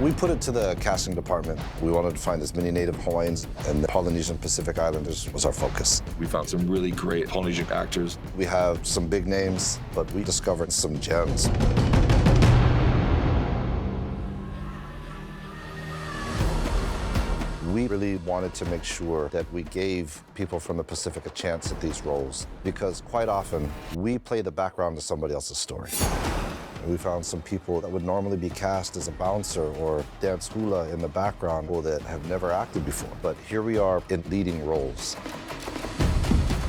We put it to the casting department. We wanted to find as many native Hawaiians and the Polynesian Pacific Islanders was our focus. We found some really great Polynesian actors. We have some big names, but we discovered some gems. We really wanted to make sure that we gave people from the Pacific a chance at these roles because quite often we play the background to somebody else's story. We found some people that would normally be cast as a bouncer or dance hula in the background or that have never acted before. But here we are in leading roles.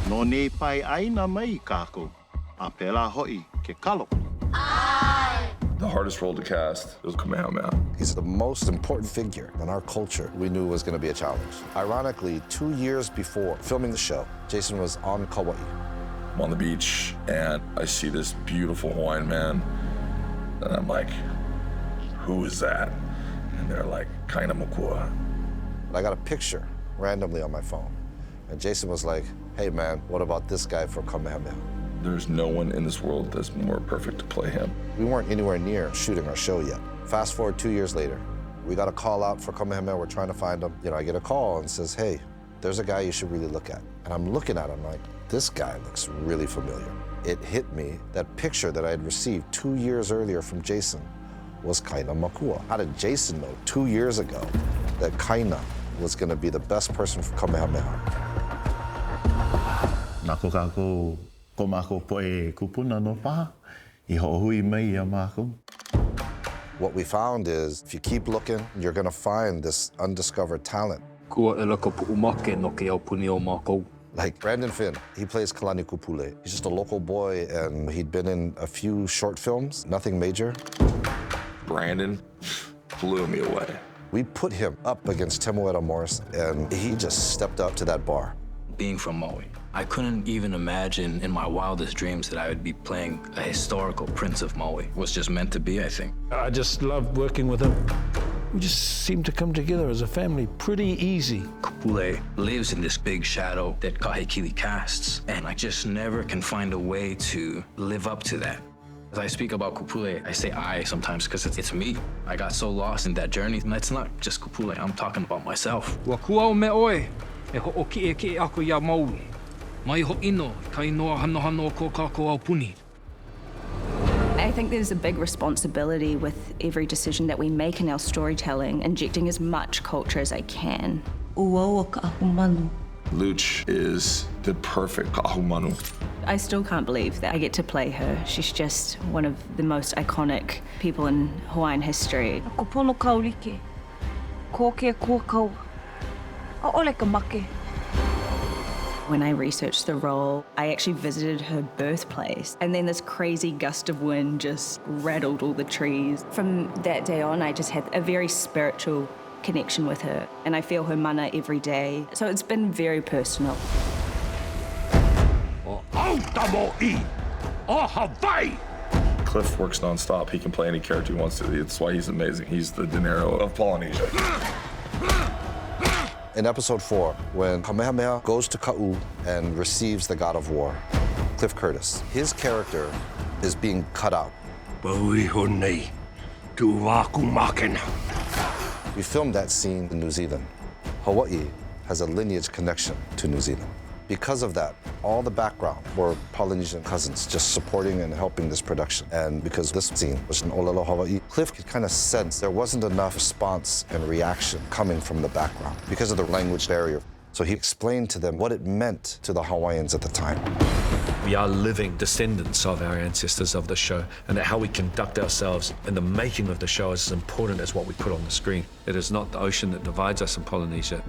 No ne pai aina mai kako, a pela hoi ke kalo. The hardest role to cast was Kamehameha. He's the most important figure in our culture. We knew was going to be a challenge. Ironically, 2 years before filming the show, Jason was on Kauai. I'm on the beach, and I see this beautiful Hawaiian man, and I'm like, who is that? And they're like, Kaina Makua. I got a picture randomly on my phone, and Jason was like, hey man, what about this guy for Kamehameha? There's no one in this world that's more perfect to play him. We weren't anywhere near shooting our show yet. Fast forward 2 years later, we got a call out for Kamehameha, we're trying to find him. You know, I get a call and says, hey, there's a guy you should really look at. And I'm looking at him like, this guy looks really familiar. It hit me, that picture that I had received 2 years earlier from Jason was Kaina Makua. How did Jason know 2 years ago that Kaina was gonna be the best person for Kamehameha? Nako kako ko mako poe kupuna no paha, I ho'ohui mai ia mako. What we found is, if you keep looking, you're gonna find this undiscovered talent. Kua e laka pu'umake no ke aupuni o mākou. Like Brandon Finn, he plays Kalani Kupule. He's just a local boy, and he'd been in a few short films, nothing major. Brandon blew me away. We put him up against Temuera Morrison, and he just stepped up to that bar. Being from Maui, I couldn't even imagine in my wildest dreams that I would be playing a historical prince of Maui. It was just meant to be, I think. I just loved working with him. We just seemed to come together as a family pretty easy. Kupule lives in this big shadow that Kahekili casts, and I just never can find a way to live up to that. As I speak about Kupule, I say I sometimes because it's me. I got so lost in that journey, and it's not just Kupule, I'm talking about myself. Wa kuau me oe, e ho'oki e ke ako ia maulu. Mai ho'ino, kai noa hano ko kako aupuni. I think there's a big responsibility with every decision that we make in our storytelling, injecting as much culture as I can. Luch is the perfect kahumanu. I still can't believe that I get to play her. She's just one of the most iconic people in Hawaiian history. Ko pono kaurike, ko ke kua kau, a ole ka make. When I researched the role, I actually visited her birthplace, and then this crazy gust of wind just rattled all the trees. From that day on, I just had a very spiritual connection with her, and I feel her mana every day. So it's been very personal. Cliff works nonstop. He can play any character he wants to. That's why he's amazing. He's the De Niro of Polynesia. In episode 4, when Kamehameha goes to Ka'u and receives the god of war, Cliff Curtis, his character is being cut out. We filmed that scene in New Zealand. Hawaii has a lineage connection to New Zealand. Because of that, all the background were Polynesian cousins just supporting and helping this production. And because this scene was in Olelo, Hawaii, Cliff could kind of sense there wasn't enough response and reaction coming from the background because of the language barrier. So he explained to them what it meant to the Hawaiians at the time. We are living descendants of our ancestors of the show, and that how we conduct ourselves in the making of the show is as important as what we put on the screen. It is not the ocean that divides us in Polynesia.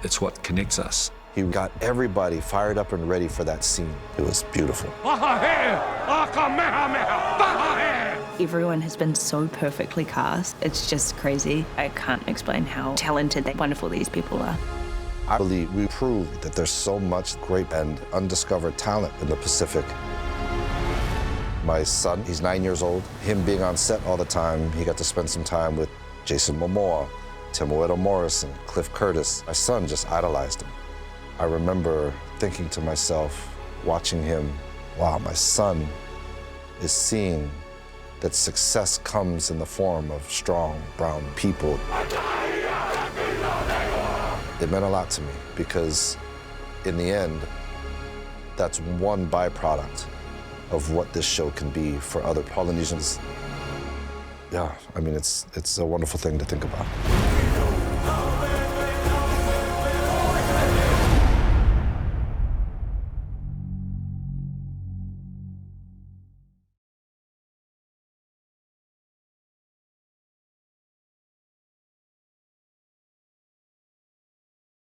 It's what connects us. He got everybody fired up and ready for that scene. It was beautiful. Everyone has been so perfectly cast. It's just crazy. I can't explain how talented and wonderful these people are. I believe we proved that there's so much great and undiscovered talent in the Pacific. My son, he's 9 years old. Him being on set all the time, he got to spend some time with Jason Momoa, Temuera Morrison, Cliff Curtis. My son just idolized him. I remember thinking to myself, watching him, wow, my son is seeing that success comes in the form of strong brown people. It meant a lot to me because in the end, that's one byproduct of what this show can be for other Polynesians. Yeah, I mean, it's a wonderful thing to think about.